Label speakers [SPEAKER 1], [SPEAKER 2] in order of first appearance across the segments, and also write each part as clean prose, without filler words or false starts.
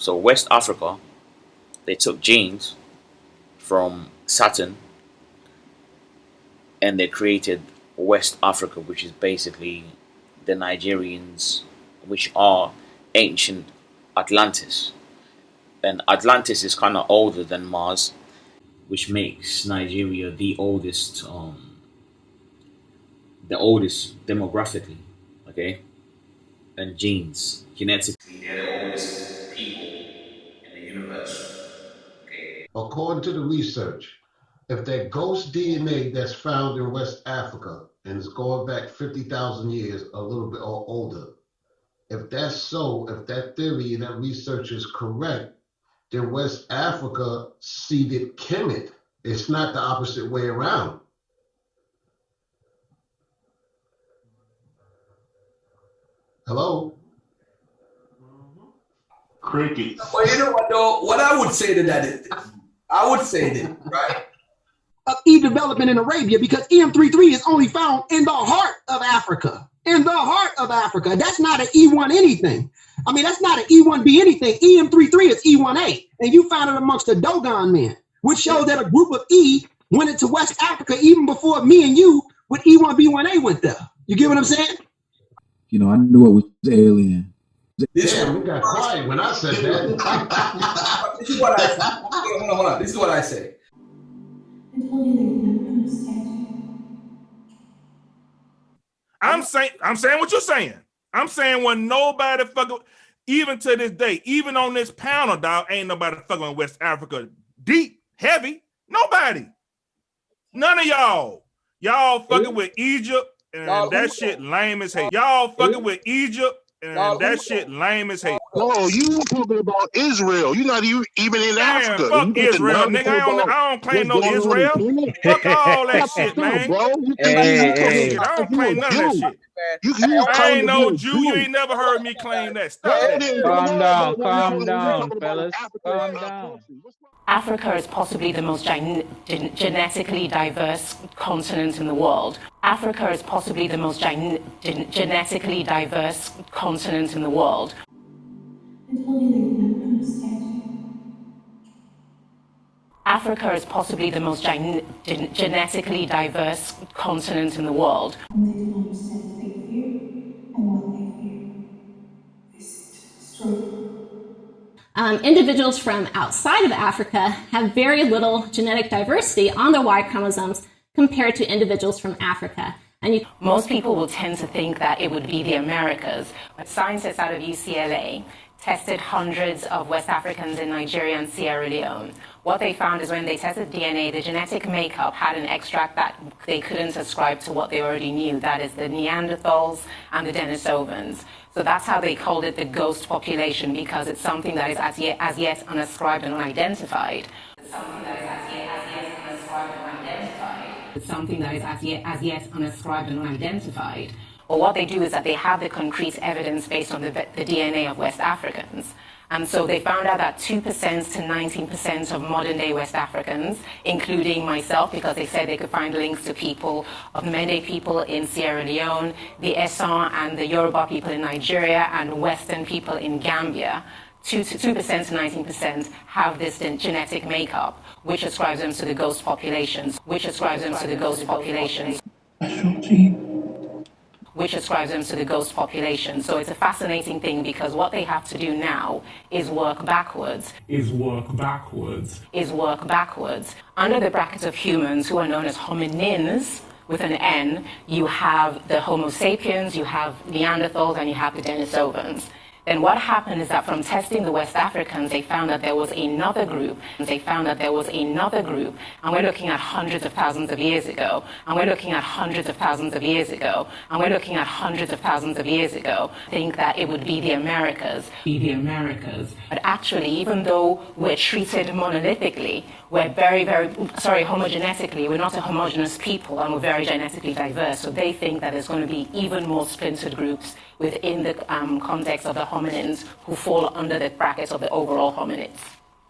[SPEAKER 1] So West Africa, they took genes from Saturn and they created West Africa, which is basically the Nigerians, which are ancient Atlantis. And Atlantis is kind of older than Mars, which makes Nigeria the oldest demographically, okay, and genes, genetically, they're the oldest people in the universe, okay.
[SPEAKER 2] According to the research, if that ghost DNA that's found in West Africa and is going back 50,000 years, a little bit or older, if that's so, if that theory and that research is correct, then West Africa seeded Kemet. It's not the opposite way around. Hello?
[SPEAKER 3] Crickets.
[SPEAKER 4] Well, you know what, though? What I would say to that is, I would say that, right?
[SPEAKER 5] Of E development in Arabia, because EM33 is only found in the heart of Africa. In the heart of Africa. That's not an E1 anything. I mean, that's not an E1B anything. EM33 is E1A. And you found it amongst the Dogon men, which shows that a group of E went into West Africa even before me and you with E1B1A went there. You get what I'm saying?
[SPEAKER 6] You know, I knew it was alien.
[SPEAKER 2] Damn, we got quiet when I said that.
[SPEAKER 4] This is what I say. Hold on. This is what I say.
[SPEAKER 7] I'm saying what you're saying. I'm saying when nobody fucking, even to this day, even on this panel, dog, ain't nobody fucking with West Africa deep, heavy. Nobody. None of y'all. Y'all fucking with Egypt, and that shit lame as hell. Y'all fucking with Egypt, and that shit lame as hell.
[SPEAKER 3] No, you talking about Israel. You're not even in Africa.
[SPEAKER 7] Fuck Israel, nigga. I don't claim no Israel. Fuck all that shit, man.
[SPEAKER 3] Bro.
[SPEAKER 7] I don't claim none of that shit. I ain't no Jew. You ain't never heard me claim that. Stop that.
[SPEAKER 8] Calm down, fellas. Calm down.
[SPEAKER 9] Africa is possibly the most genetically diverse continent in the world. Africa is possibly the most genetically diverse continent in the world. Africa is possibly the most genetically diverse continent in the world.
[SPEAKER 10] Individuals from outside of Africa have very little genetic diversity on their Y chromosomes compared to individuals from Africa. And
[SPEAKER 9] most people will tend to think that it would be the Americas. But scientists out of UCLA tested hundreds of West Africans in Nigeria and Sierra Leone. What they found is when they tested DNA, the genetic makeup had an extract that they couldn't ascribe to what they already knew, that is the Neanderthals and the Denisovans. So that's how they called it the ghost population, because it's something that is as yet unascribed and unidentified. It's something that is as yet unascribed and unidentified. It's something that is as yet unascribed and unidentified. Or what they do is that they have the concrete evidence based on the DNA of West Africans. And so they found out that 2% to 19% of modern day West Africans, including myself, because they said they could find links to people of the Mende people in Sierra Leone, the Esan and the Yoruba people in Nigeria, and Western people in Gambia, 2% to 19% have this genetic makeup, which ascribes them to the ghost populations, which ascribes them to the ghost populations. Which ascribes them to the ghost population. So it's a fascinating thing, because what they have to do now is work backwards. Under the bracket of humans, who are known as hominins, with an N, you have the Homo sapiens, you have Neanderthals, and you have the Denisovans. Then what happened is that from testing the West Africans, they found that there was another group. And we're looking at hundreds of thousands of years ago. Think that it would be the Americas. But actually, even though we're treated monolithically, we're homogenetically, we're not a homogeneous people, and we're very genetically diverse. So they think that there's going to be even more splintered groups within the context of the hominins who fall under the bracket of the overall hominids.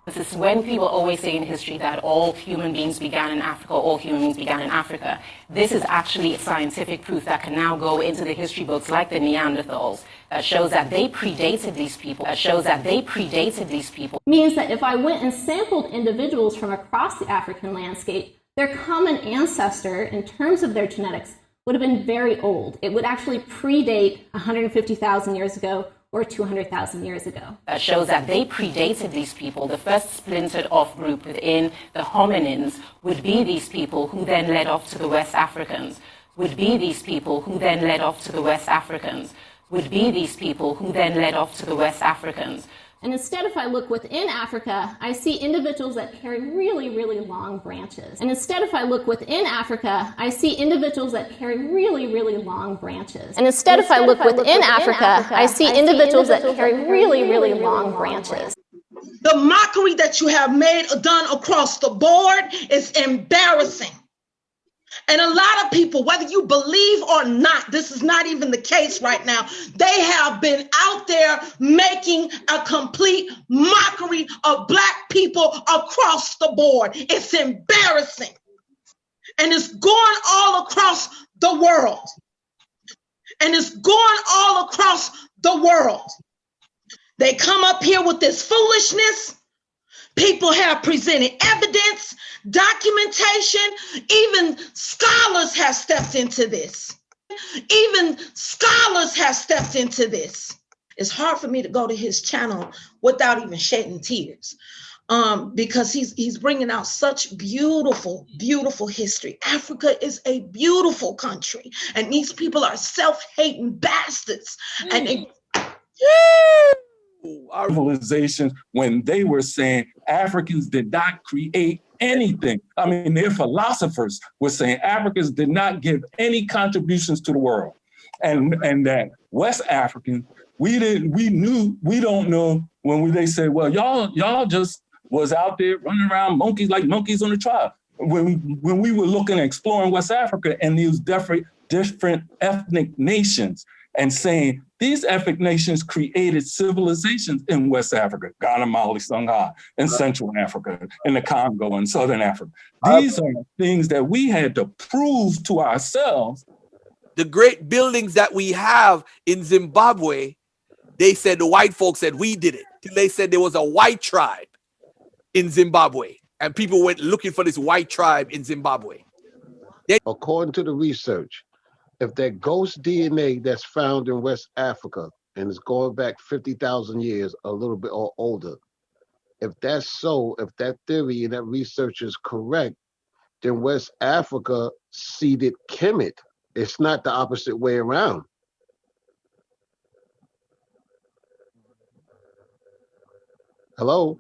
[SPEAKER 9] This is when people always say in history that all human beings began in Africa, all human beings began in Africa. This is actually scientific proof that can now go into the history books like the Neanderthals that shows that they predated these people,
[SPEAKER 10] Means that if I went and sampled individuals from across the African landscape, their common ancestor, in terms of their genetics, would have been very old. It would actually predate 150,000 years ago or 200,000 years ago.
[SPEAKER 9] That shows that they predated these people. The first splintered off group within the hominins would be these people who then led off to the West Africans, would be these people who then led off to the West Africans, would be these people who then led off to the West Africans.
[SPEAKER 10] And instead, if I look within Africa, I see individuals that carry really, really long branches. And instead, if I look within Africa, I see individuals that carry really, really long branches. And instead, if I look within Africa, I see individuals that carry really, really long branches.
[SPEAKER 11] The mockery that you have done across the board is embarrassing. And a lot of people, whether you believe or not, this is not even the case right now. They have been out there making a complete mockery of Black people across the board. It's embarrassing. And it's going all across the world. They come up here with this foolishness. People have presented evidence, documentation. Even scholars have stepped into this. It's hard for me to go to his channel without even shedding tears, because he's bringing out such beautiful, beautiful history. Africa is a beautiful country, and these people are self-hating bastards. And they,
[SPEAKER 12] our civilizations, when they were saying Africans did not create anything. I mean, their philosophers were saying Africans did not give any contributions to the world. And that West Africans, we don't know when they said, well, y'all just was out there running around like monkeys on the trial. When we were looking at exploring West Africa and these different ethnic nations, and saying these ethnic nations created civilizations in West Africa, Ghana, Mali, Songhai, in Central Africa, in the Congo, and Southern Africa. These are things that we had to prove to ourselves.
[SPEAKER 13] The great buildings that we have in Zimbabwe, they said, the white folks said we did it. They said there was a white tribe in Zimbabwe, and people went looking for this white tribe in Zimbabwe.
[SPEAKER 2] According to the research, if that ghost DNA that's found in West Africa and is going back 50,000 years, a little bit or older, if that's so, if that theory and that research is correct, then West Africa seeded Kemet. It's not the opposite way around. Hello?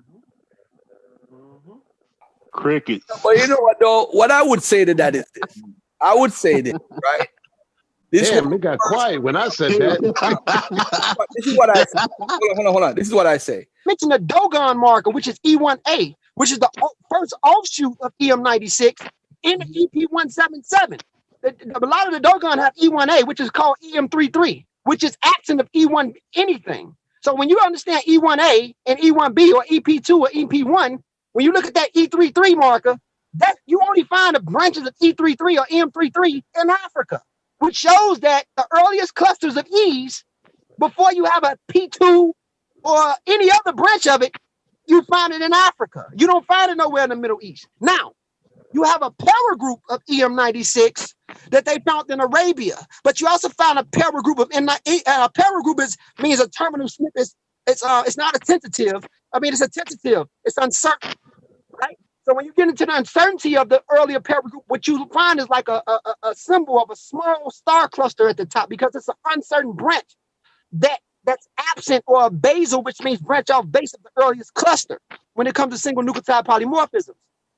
[SPEAKER 3] Crickets.
[SPEAKER 13] Well, you know what, though? What I would say to that is this. I would say this, right?
[SPEAKER 2] Damn, it got quiet when I said that.
[SPEAKER 13] This is what I say. Hold on. This is what I say.
[SPEAKER 5] Mention the Dogon marker, which is E1A, which is the first offshoot of EM96 in the EP177. A lot of the Dogon have E1A, which is called EM33, which is absent of E1 anything. So when you understand E1A and E1B or EP2 or EP1, when you look at that E33 marker, that you only find the branches of E33 or EM33 in Africa, which shows that the earliest clusters of E's, before you have a P2 or any other branch of it, you find it in Africa. You don't find it nowhere in the Middle East. Now, you have a paragroup of EM96 that they found in Arabia, but you also found a paragroup of a paragroup means a terminal snippet. It's not a tentative. I mean, it's a tentative. It's uncertain, right? So when you get into the uncertainty of the earlier paragroup, what you find is like a symbol of a small star cluster at the top, because it's an uncertain branch that's absent, or a basal, which means branch off base of the earliest cluster when it comes to single nucleotide polymorphisms.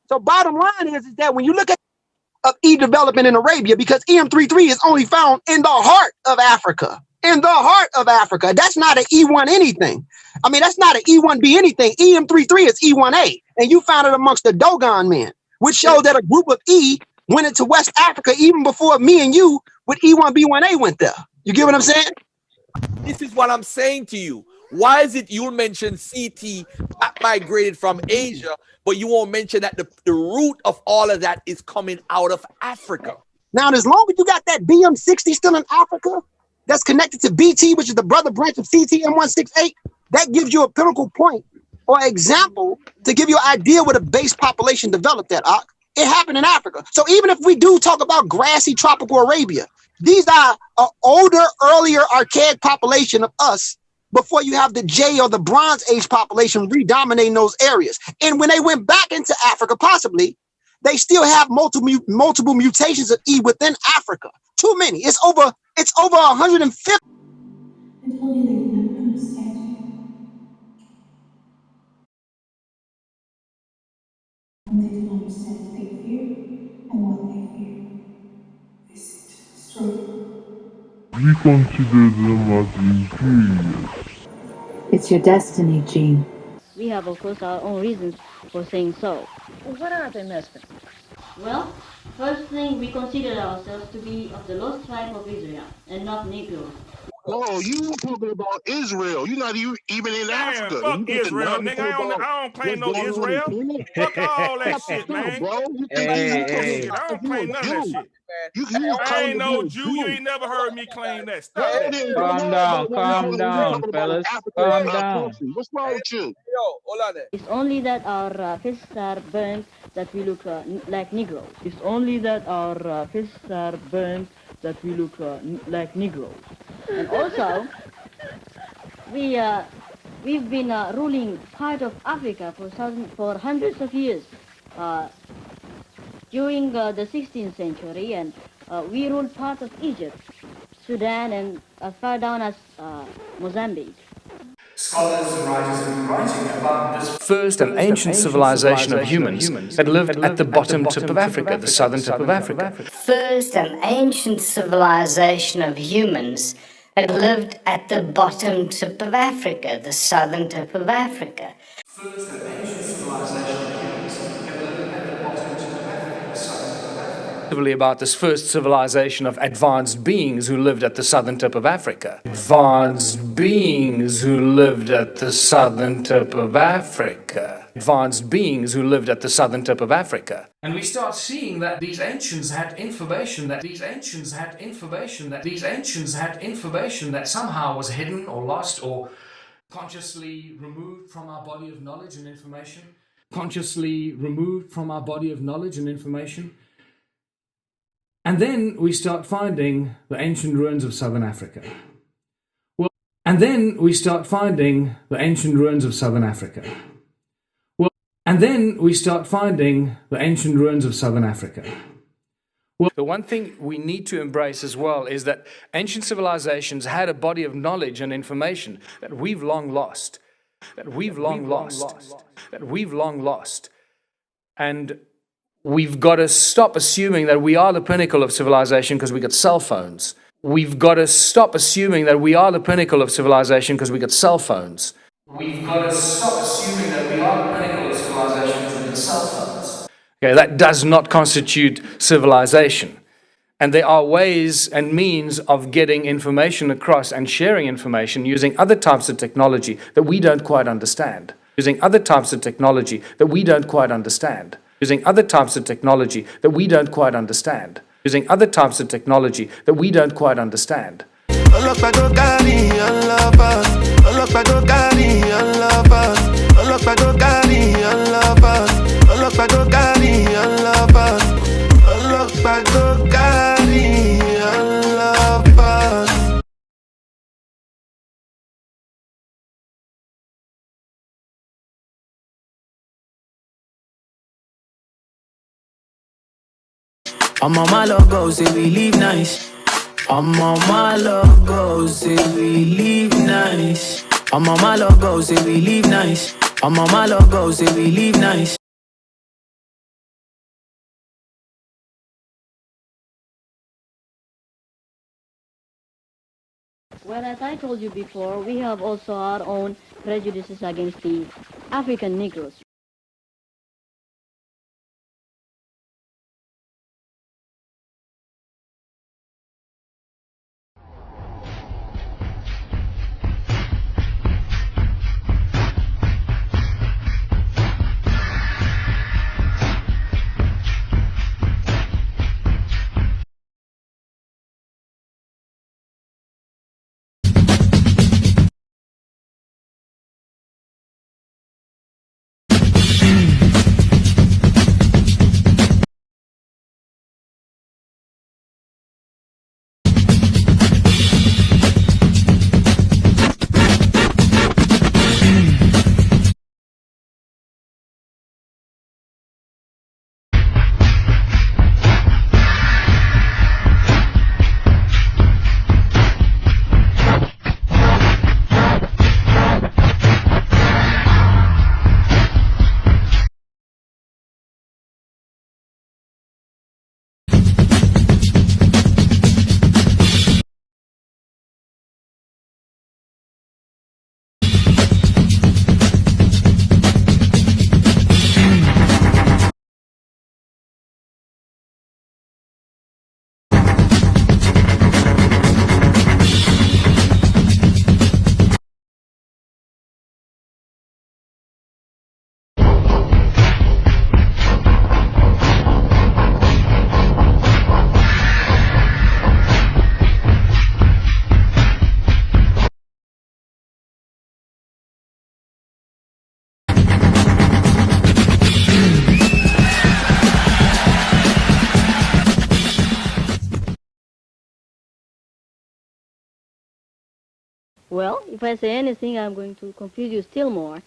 [SPEAKER 5] So bottom line is that when you look at E development in Arabia, because EM33 is only found in the heart of Africa. In the heart of Africa. That's not an E1 anything. I mean, that's not an E1B anything. EM33 is E1A. And you found it amongst the Dogon men, which showed that a group of E went into West Africa even before me and you with E1B1A went there. You get what I'm saying?
[SPEAKER 13] This is what I'm saying to you. Why is it you'll mention CT that migrated from Asia, but you won't mention that the root of all of that is coming out of Africa?
[SPEAKER 5] Now, as long as you got that BM60 still in Africa, that's connected to BT, which is the brother branch of CT M168, that gives you a pinnacle point or example to give you an idea where the base population developed at. It happened in Africa. So even if we do talk about grassy tropical Arabia, these are an older, earlier, archaic population of us before you have the J or the Bronze Age population redominating those areas. And when they went back into Africa, possibly, they still have multiple mutations of E within Africa. Too many. It's over 150.
[SPEAKER 14] And only they cannot understand you. And they can understand what they fear, and what they fear they seek to destroy.
[SPEAKER 15] We consider them as inferior.
[SPEAKER 14] It's your destiny, Gene.
[SPEAKER 16] We have, of course, our own reasons for saying so.
[SPEAKER 17] What are they, Mister?
[SPEAKER 16] Well, first thing, we consider ourselves to be of the lost tribe of Israel and not Negroes.
[SPEAKER 3] No, you talking about Israel. You're not even in Africa.
[SPEAKER 7] Fuck Israel, nigga. I don't claim no Israel. Fuck all that shit, man.
[SPEAKER 3] Bro.
[SPEAKER 7] I don't claim none of that shit. I ain't no Jew. You ain't never heard me claim that. Stop that.
[SPEAKER 8] Calm down, fellas. Calm down.
[SPEAKER 3] What's wrong with you?
[SPEAKER 13] Yo, hold on there.
[SPEAKER 16] It's only that our fists are burned that we look like Negroes. It's only that our fists are burned that we look like Negroes. And also, we've been ruling part of Africa for hundreds of years. During the 16th century, and we ruled part of Egypt, Sudan, and as far down as Mozambique.
[SPEAKER 18] Scholars and writers have been writing about this first and ancient civilization of humans that lived at the bottom tip of Africa, the southern tip of Africa.
[SPEAKER 19] First and ancient civilization of humans that lived at the bottom tip of Africa, the southern tip of Africa.
[SPEAKER 18] First and ancient civilization of humans that lived at the bottom tip of Africa, the southern tip of Africa. About this first civilization of advanced beings who lived at the southern tip of Africa. Advanced beings who lived at the southern tip of Africa. Advanced beings who lived at the southern tip of Africa. And we start seeing that these ancients had information that somehow was hidden or lost or consciously removed from our body of knowledge and information. Consciously removed from our body of knowledge and information. And then we start finding the ancient ruins of southern Africa. And then we start finding the ancient ruins of southern Africa. The one thing we need to embrace as well is that ancient civilizations had a body of knowledge and information that we've long lost. And we've got to stop assuming that we are the pinnacle of civilization because we got cell phones. We've got to stop assuming that we are the pinnacle of civilization because we got cell phones. Okay, that does not constitute civilization. And there are ways and means of getting information across and sharing information using other types of technology that we don't quite understand. Using other types of technology that we don't quite understand. Using other types of technology that we don't quite understand. Using other types of technology that we don't quite understand.
[SPEAKER 20] I'm on my logo, say we live nice. I'm on my logo, say we live nice. I'm on my logo, say we live nice. I'm on my logo, say we live nice.
[SPEAKER 16] Well, as I told you before, we have also our own prejudices against the African Negroes. Well, if I say anything, I'm going to confuse you still more.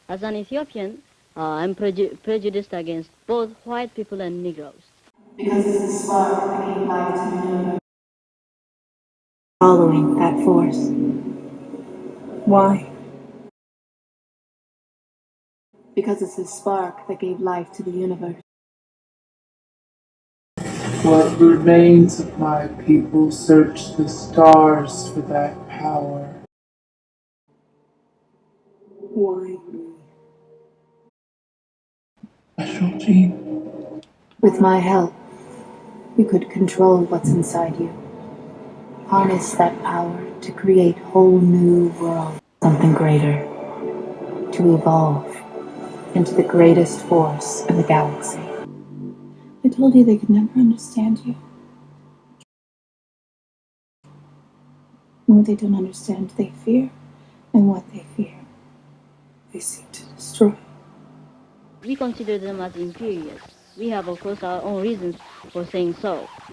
[SPEAKER 16] As an Ethiopian, I'm prejudiced against both white people and Negroes.
[SPEAKER 14] Because it's the spark that gave life to the universe. Following that force. Why? Because it's the spark that gave life to the universe.
[SPEAKER 17] What remains of my people search the stars for that power.
[SPEAKER 14] Why?
[SPEAKER 17] Special gene.
[SPEAKER 14] With my help, you could control what's inside you. Harness that power to create whole new world. Something greater. To evolve into the greatest force in the galaxy. I told you they could never understand you. And what they don't understand, they fear. And what they fear, they seek to destroy.
[SPEAKER 16] We consider them as inferiors. We have, of course, our own reasons for saying so.